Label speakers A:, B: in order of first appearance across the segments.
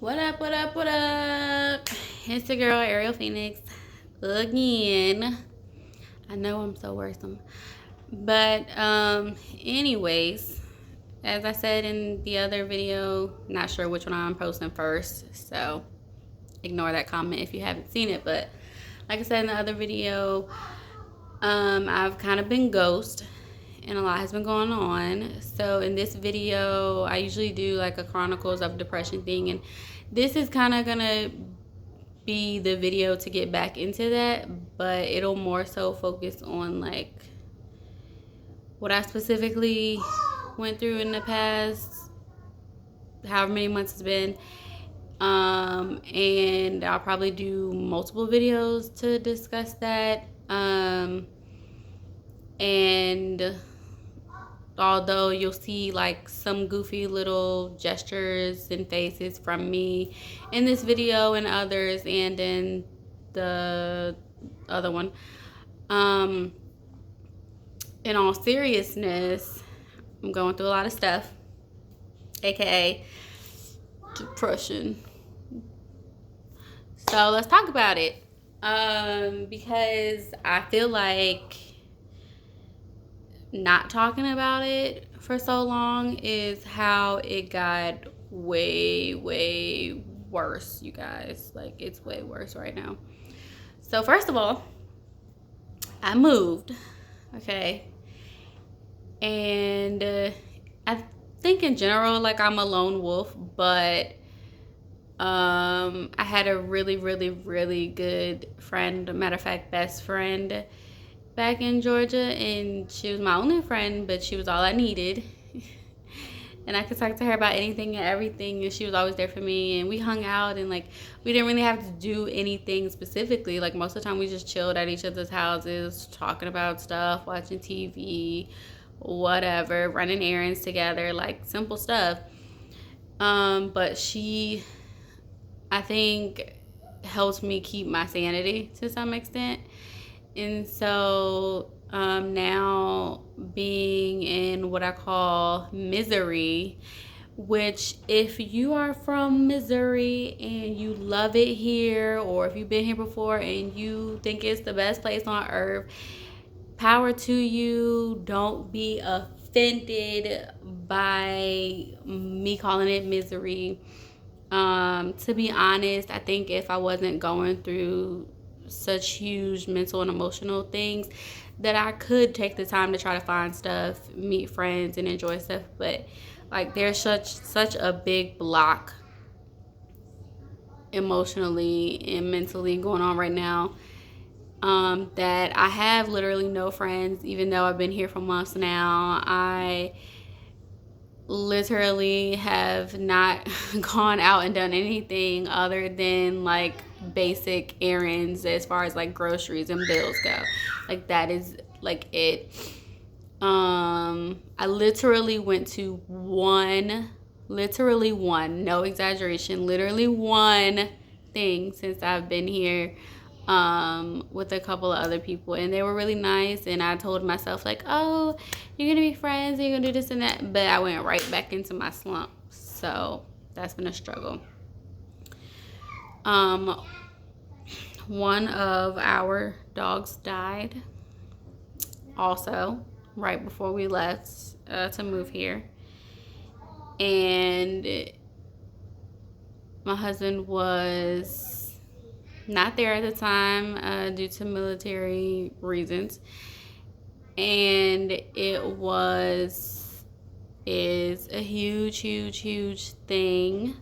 A: What up, what up, what up? It's the girl, Ariel Phoenix, again. I know I'm so worrisome. But, anyways, as I said in the other video, not sure which one I'm posting first, so ignore that comment if you haven't seen it. But, like I said in the other video, I've kind of been ghost and a lot has been going on. So in this video, I usually do like a Chronicles of Depression thing, and this is kind of gonna be the video to get back into that, but it'll more so focus on like what I specifically went through in the past, however many months it's been. And I'll probably do multiple videos to discuss that. And although you'll see like some goofy little gestures and faces from me in this video and others and in the other one, in all seriousness, I'm going through a lot of stuff, aka depression. So let's talk about it, because I feel like not talking about it for so long is how it got way worse, you guys. Like, it's way worse right now. So first of all, I moved, okay, and I think in general, like, I'm a lone wolf, but I had a really good friend, matter of fact, best friend back in Georgia, and she was my only friend, but she was all I needed. And I could talk to her about anything and everything, and she was always there for me, and we hung out, and like, we didn't really have to do anything specifically. Like, most of the time we just chilled at each other's houses, talking about stuff, watching TV, whatever, running errands together, like simple stuff. But she, I think, helped me keep my sanity to some extent. And so now being in what I call misery, which if you are from Missouri and you love it here, or if you've been here before and you think it's the best place on earth, power to you. Don't be offended by me calling it misery. To be honest, I think if I wasn't going through such huge mental and emotional things, that I could take the time to try to find stuff, meet friends, and enjoy stuff. But like, there's such a big block emotionally and mentally going on right now, that I have literally no friends. Even though I've been here for months now, I literally have not gone out and done anything other than like basic errands as far as like groceries and bills go. Like, that is like it. I literally went to one, no exaggeration, literally one thing since I've been here, with a couple of other people, and they were really nice, and I told myself like, oh, you're gonna be friends, you're gonna do this and that, but I went right back into my slump. So that's been a struggle. One of our dogs died also right before we left to move here, and my husband was not there at the time due to military reasons, and it is a huge thing.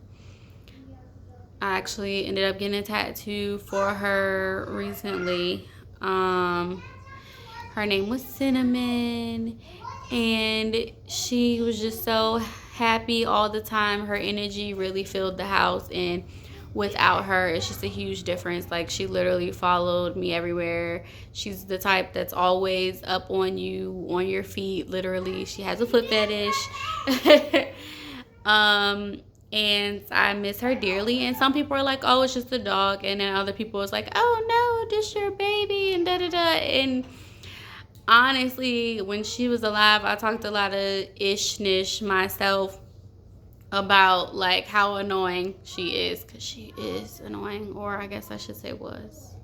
A: I actually ended up getting a tattoo for her recently. Her name was Cinnamon, and she was just so happy all the time. Her energy really filled the house, and without her, it's just a huge difference. Like, she literally followed me everywhere. She's the type that's always up on you, on your feet, literally. She has a foot fetish. And I miss her dearly. And some people are like, oh, it's just a dog. And then other people is like, oh no, this your baby, and da-da-da. And honestly, when she was alive, I talked a lot of ish-nish myself about like how annoying she is, because she is annoying, or I guess I should say was.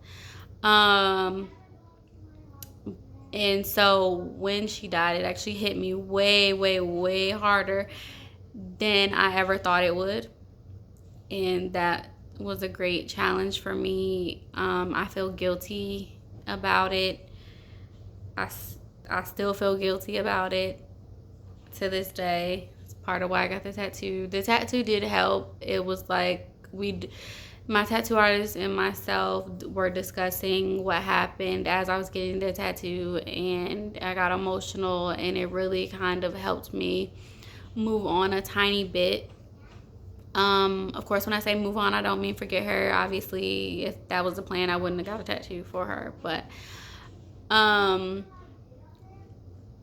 A: And so when she died, it actually hit me way, way, way harder than I ever thought it would. And that was a great challenge for me. I feel guilty about it. I, I still feel guilty about it to this day. It's part of why I got the tattoo. The tattoo did help. It was like my tattoo artist and myself were discussing what happened as I was getting the tattoo, and I got emotional, and it really kind of helped me move on a tiny bit. Of course, when I say move on, I don't mean forget her. Obviously, if that was the plan, I wouldn't have got a tattoo for her. But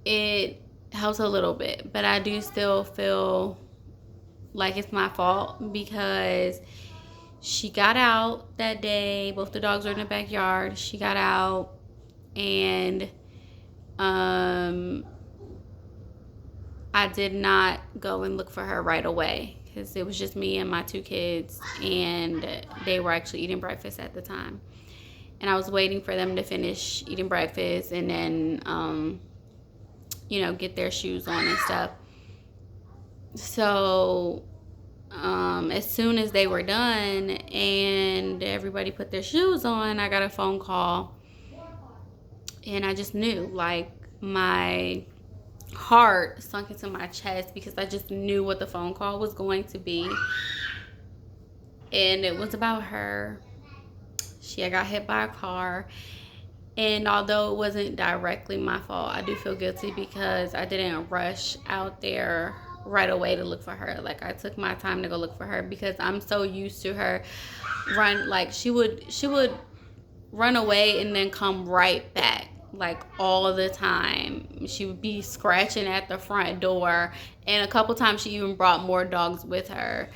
A: it helps a little bit. But I do still feel like it's my fault, because she got out that day. Both the dogs were in the backyard. She got out, and I did not go and look for her right away, because it was just me and my 2 kids, and they were actually eating breakfast at the time. And I was waiting for them to finish eating breakfast and then, get their shoes on and stuff. So as soon as they were done and everybody put their shoes on, I got a phone call, and I just knew, like, my heart sunk into my chest, because I just knew what the phone call was going to be, and it was about her. She had got hit by a car, and although it wasn't directly my fault, I do feel guilty because I didn't rush out there right away to look for her. Like, I took my time to go look for her, because I'm so used to her she would run away and then come right back, like, all the time. She would be scratching at the front door, and a couple times she even brought more dogs with her.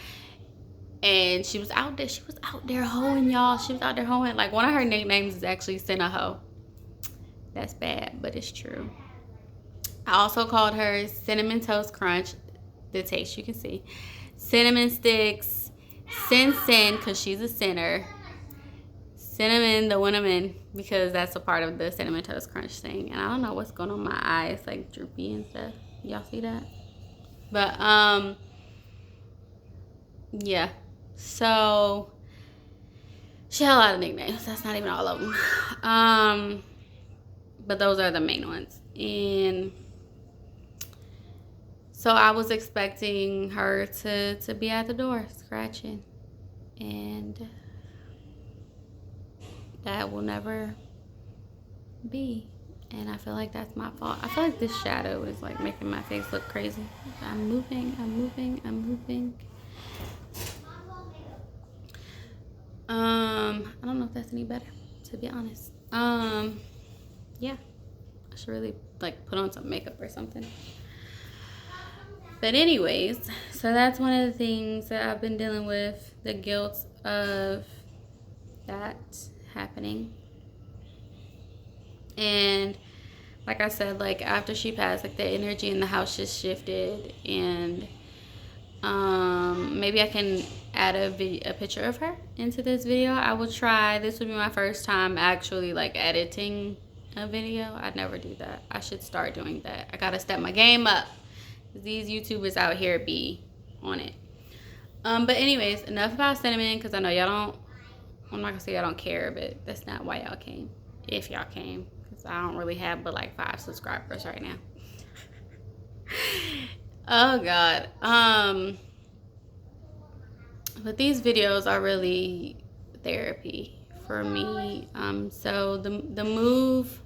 A: And she was out there hoeing, y'all. She was out there hoeing. Like, one of her nicknames is actually Cinnaho. That's bad, but it's true. I also called her Cinnamon Toast Crunch. The taste, you can see. Cinnamon Sticks. Sin, because she's a sinner. Cinnamon, the Winnamin, because that's a part of the Cinnamon Toast Crunch thing. And I don't know what's going on with my eyes, like droopy and stuff. Y'all see that? But yeah. So she had a lot of nicknames. That's not even all of them. But those are the main ones. And so I was expecting her to be at the door scratching, and that will never be. And I feel like that's my fault. I feel like this shadow is like making my face look crazy. I'm moving. I don't know if that's any better, to be honest. Yeah, I should really like put on some makeup or something. But anyways, so that's one of the things that I've been dealing with, the guilt of that happening. And like I said, like, after she passed, like, the energy in the house just shifted, and maybe I can add a picture of her into this video. I will try. This would be my first time actually like editing a video. I'd never do that. I should start doing that. I gotta step my game up. These YouTubers out here be on it. But anyways, enough about Cinnamon, because I know y'all don't, I'm not gonna say y'all don't care, but that's not why y'all came, if y'all came, because I don't really have but like 5 subscribers right now. Oh God. But these videos are really therapy for me. So the move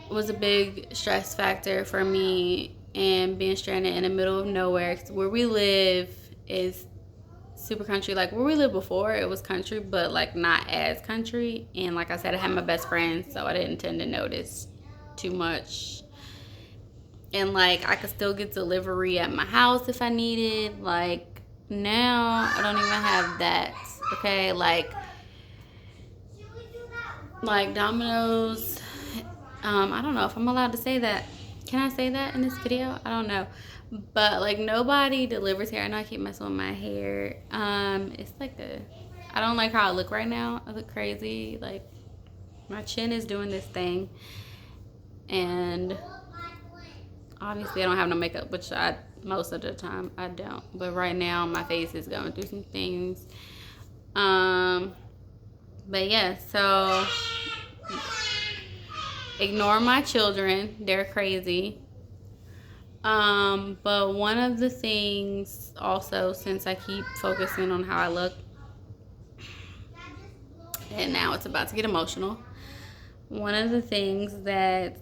A: was a big stress factor for me, and being stranded in the middle of nowhere. Where we live is super country. Like, where we lived before, it was country, but like not as country. And like I said, I had my best friend, so I didn't tend to notice too much. And like, I could still get delivery at my house if I needed. Like, now I don't even have that. Okay, like Domino's. I don't know if I'm allowed to say that. Can I say that in this video? I don't know. But like nobody delivers hair. I know I keep messing with my hair. It's like I don't like how I look right now. I look crazy. Like my chin is doing this thing, and obviously I don't have no makeup, which most of the time I don't. But right now my face is going through some things. But yeah, so ignore my children. They're crazy. But one of the things also, since I keep focusing on how I look, and now it's about to get emotional. One of the things that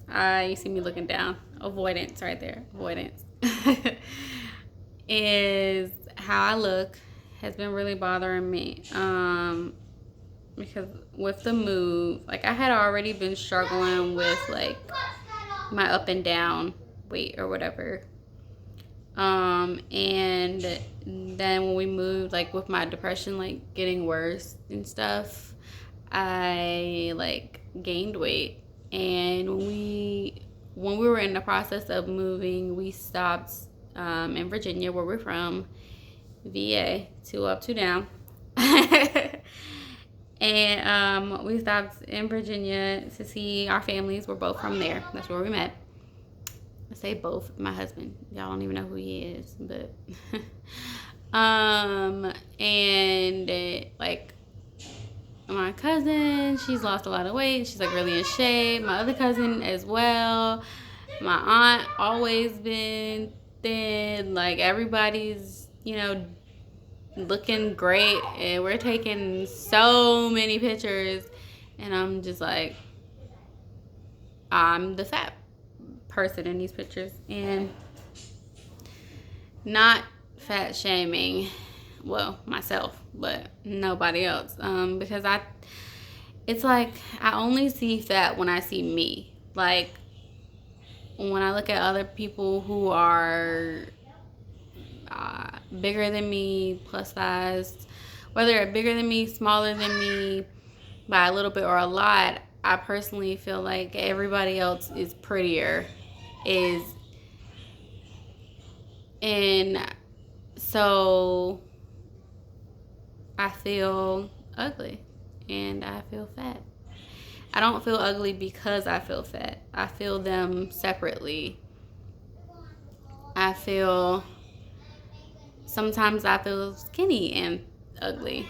A: you see me looking down, avoidance right there, avoidance, is how I look has been really bothering me. Because with the move, like I had already been struggling with like my up and down weight or whatever. And then when we moved, like with my depression like getting worse and stuff, I like gained weight. And when we were in the process of moving, we stopped in Virginia, where we're from, VA, 2 up, 2 down. And we stopped in Virginia to see our families. We're both from there. That's where we met. I say both. My husband. Y'all don't even know who he is, but and like my cousin, she's lost a lot of weight. She's like really in shape. My other cousin as well. My aunt always been thin. Like everybody's, looking great, and we're taking so many pictures, and I'm just like, I'm the fat person in these pictures. And not fat shaming, well, myself, but nobody else, because it's like I only see fat when I see me. Like when I look at other people who are bigger than me, plus size, whether they're bigger than me, smaller than me by a little bit or a lot, I personally feel like everybody else is prettier, and so I feel ugly and I feel fat. I don't feel ugly because I feel fat. I feel them separately. Sometimes I feel skinny and ugly.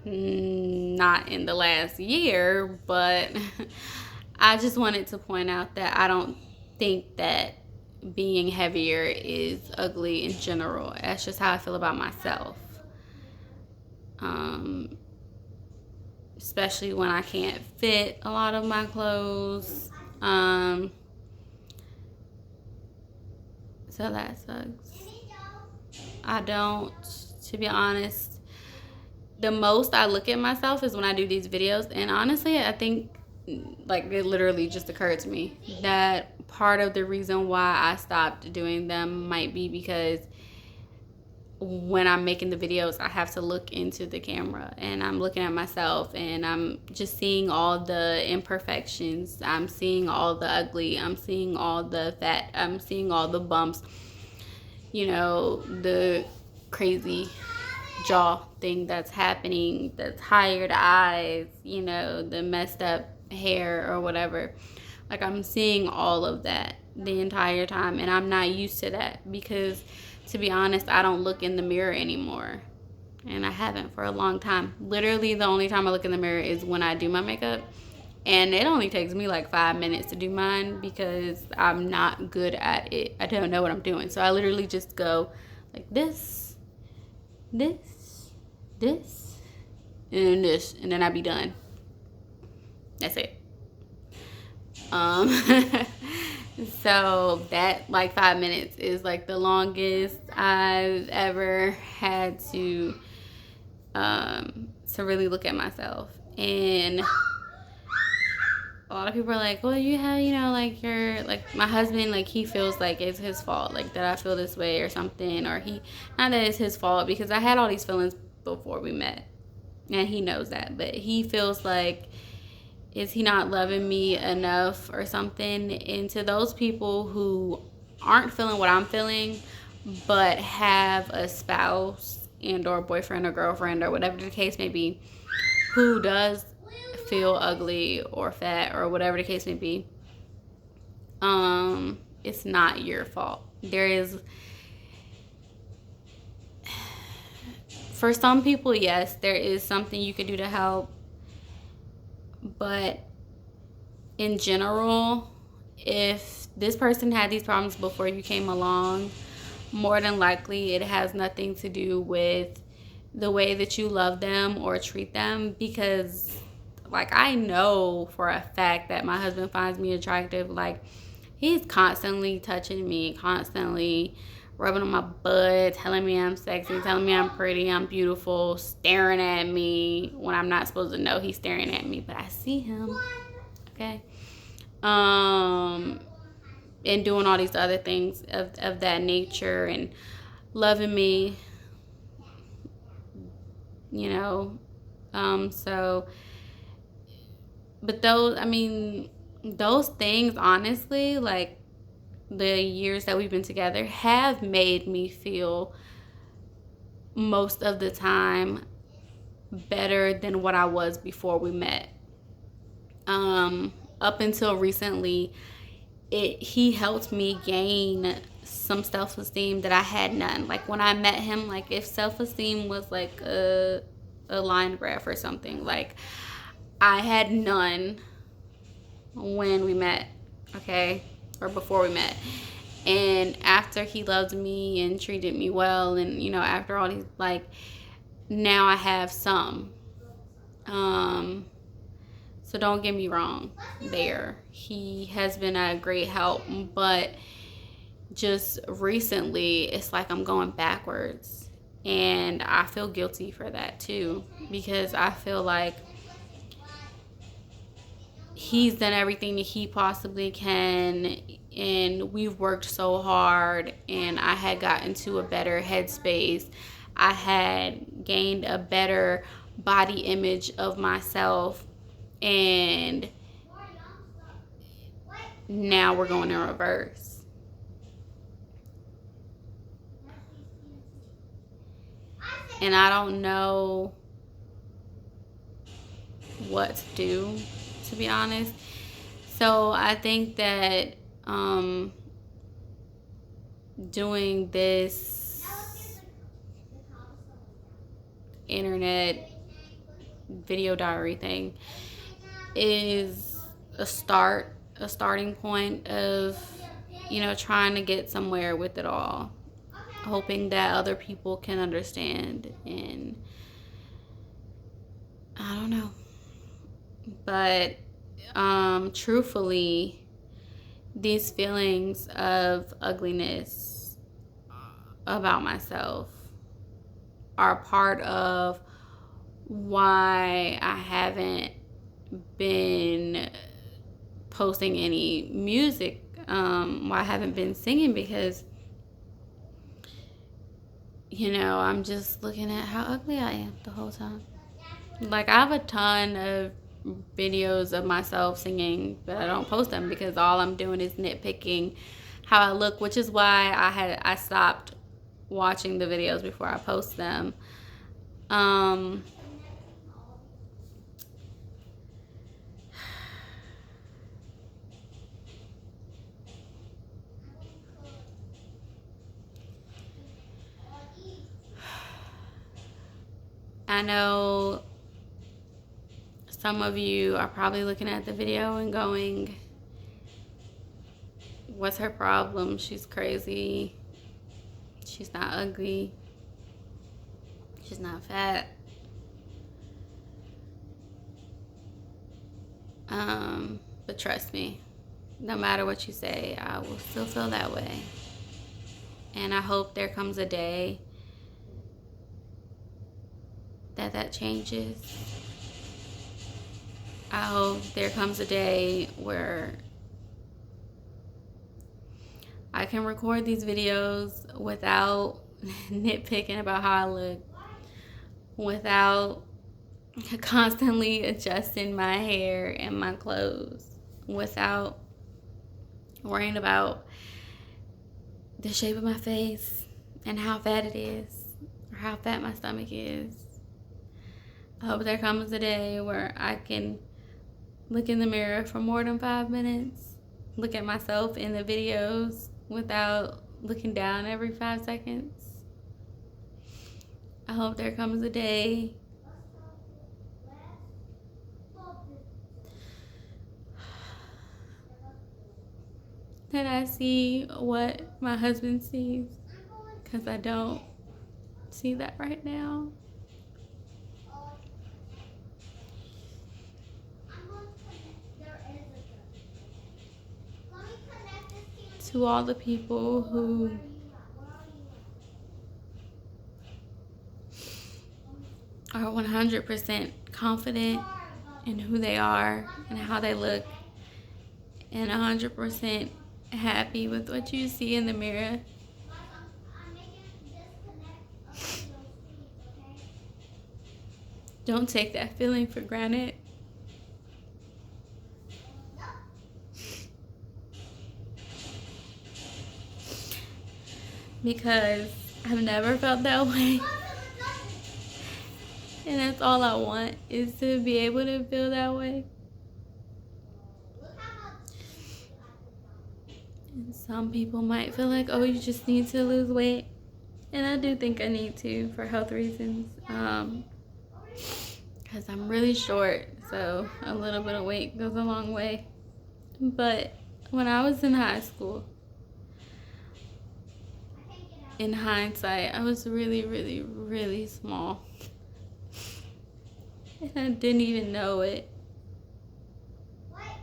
A: Not in the last year, but I just wanted to point out that I don't think that being heavier is ugly in general. That's just how I feel about myself. Especially when I can't fit a lot of my clothes. So that sucks. I don't, to be honest, the most I look at myself is when I do these videos. And honestly, I think like it literally just occurred to me that part of the reason why I stopped doing them might be because when I'm making the videos, I have to look into the camera and I'm looking at myself and I'm just seeing all the imperfections. I'm seeing all the ugly. I'm seeing all the fat. I'm seeing all the bumps. The crazy jaw thing that's happening, the tired eyes, the messed up hair or whatever. Like I'm seeing all of that the entire time, and I'm not used to that because, to be honest, I don't look in the mirror anymore, and I haven't for a long time. Literally the only time I look in the mirror is when I do my makeup, and it only takes me like 5 minutes to do mine because I'm not good at it. I don't know what I'm doing, so I literally just go like this, and this, and then I be done. That's it. So that like 5 minutes is like the longest I've ever had to really look at myself. And a lot of people are like, well, you have, like you're like, my husband, like he feels like it's his fault, like that I feel this way or something, or not that it's his fault, because I had all these feelings before we met and he knows that, but he feels like, is he not loving me enough or something? And to those people who aren't feeling what I'm feeling, but have a spouse and or boyfriend or girlfriend or whatever the case may be who does feel ugly or fat or whatever the case may be, it's not your fault. There is, for some people, yes, there is something you can do to help, but in general, if this person had these problems before you came along, more than likely it has nothing to do with the way that you love them or treat them, because like I know for a fact that my husband finds me attractive. Like, he's constantly touching me, constantly rubbing on my butt, telling me I'm sexy, telling me I'm pretty, I'm beautiful, staring at me when I'm not supposed to know he's staring at me, but I see him. Okay. And doing all these other things of that nature and loving me, you know. So, but those, I mean, those things, honestly, like the years that we've been together have made me feel most of the time better than what I was before we met. Up until recently, he helped me gain some self-esteem that I had none. Like when I met him, like if self-esteem was like a line graph or something, like I had none when we met, okay, or before we met. And after he loved me and treated me well, and you know, after all these, like, now I have some. So don't get me wrong there. He has been a great help, but just recently it's like I'm going backwards. And I feel guilty for that too, because I feel like he's done everything that he possibly can, and we've worked so hard, and I had gotten to a better headspace. I had gained a better body image of myself, and now we're going in reverse. And I don't know what to do, to be honest. So I think that doing this internet video diary thing is a starting point of, you know, trying to get somewhere with it all, hoping that other people can understand. And I don't know, but truthfully, these feelings of ugliness about myself are part of why I haven't been posting any music, why I haven't been singing, because, you know, I'm just looking at how ugly I am the whole time. Like, I have a ton of videos of myself singing, but I don't post them because all I'm doing is nitpicking how I look, which is why I stopped watching the videos before I post them. I know some of you are probably looking at the video and going, what's her problem? She's crazy. She's not ugly. She's not fat. But trust me, no matter what you say, I will still feel that way. And I hope there comes a day that changes. I hope there comes a day where I can record these videos without nitpicking about how I look, without constantly adjusting my hair and my clothes, without worrying about the shape of my face, and how fat it is, or how fat my stomach is. I hope there comes a day where I can look in the mirror for more than 5 minutes, look at myself in the videos without looking down every 5 seconds. I hope there comes a day that I see what my husband sees, because I don't see that right now. To all the people who are 100% confident in who they are and how they look, and 100% happy with what you see in the mirror. Don't take that feeling for granted. Because I've never felt that way. And that's all I want, is to be able to feel that way. And some people might feel like, oh, you just need to lose weight. And I do think I need to, for health reasons. Because I'm really short, so a little bit of weight goes a long way. But when I was in high school, in hindsight, I was really, really, really small. And I didn't even know it.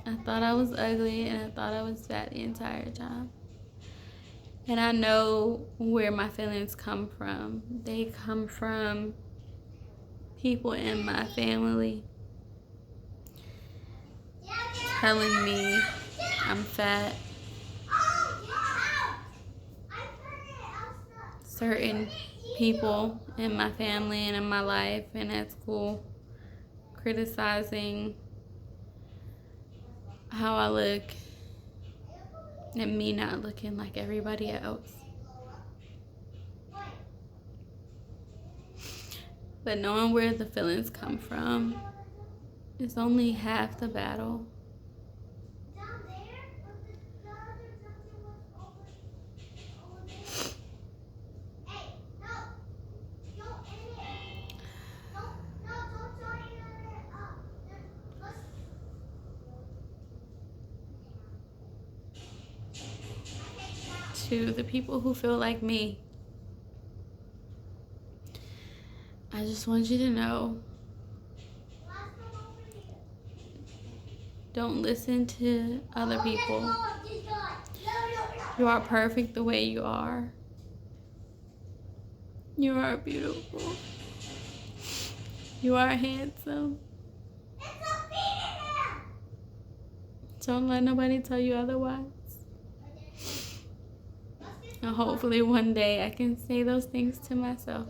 A: I thought I was ugly, and I thought I was fat the entire time. And I know where my feelings come from. They come from people in my family telling me I'm fat. Certain people in my family and in my life and at school criticizing how I look and me not looking like everybody else. But knowing where the feelings come from is only half the battle. To the people who feel like me, I just want you to know, don't listen to other people. You are perfect the way you are. You are beautiful. You are handsome. Don't let nobody tell you otherwise. And hopefully one day I can say those things to myself.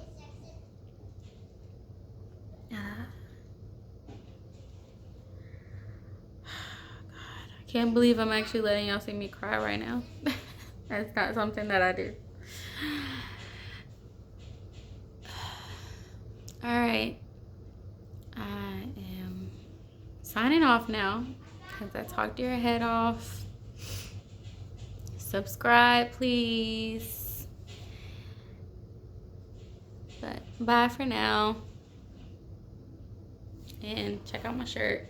A: God, I can't believe I'm actually letting y'all see me cry right now. That's not something that I do. Alright. I am signing off now because I talked your head off. Subscribe, please. But bye for now. And check out my shirt.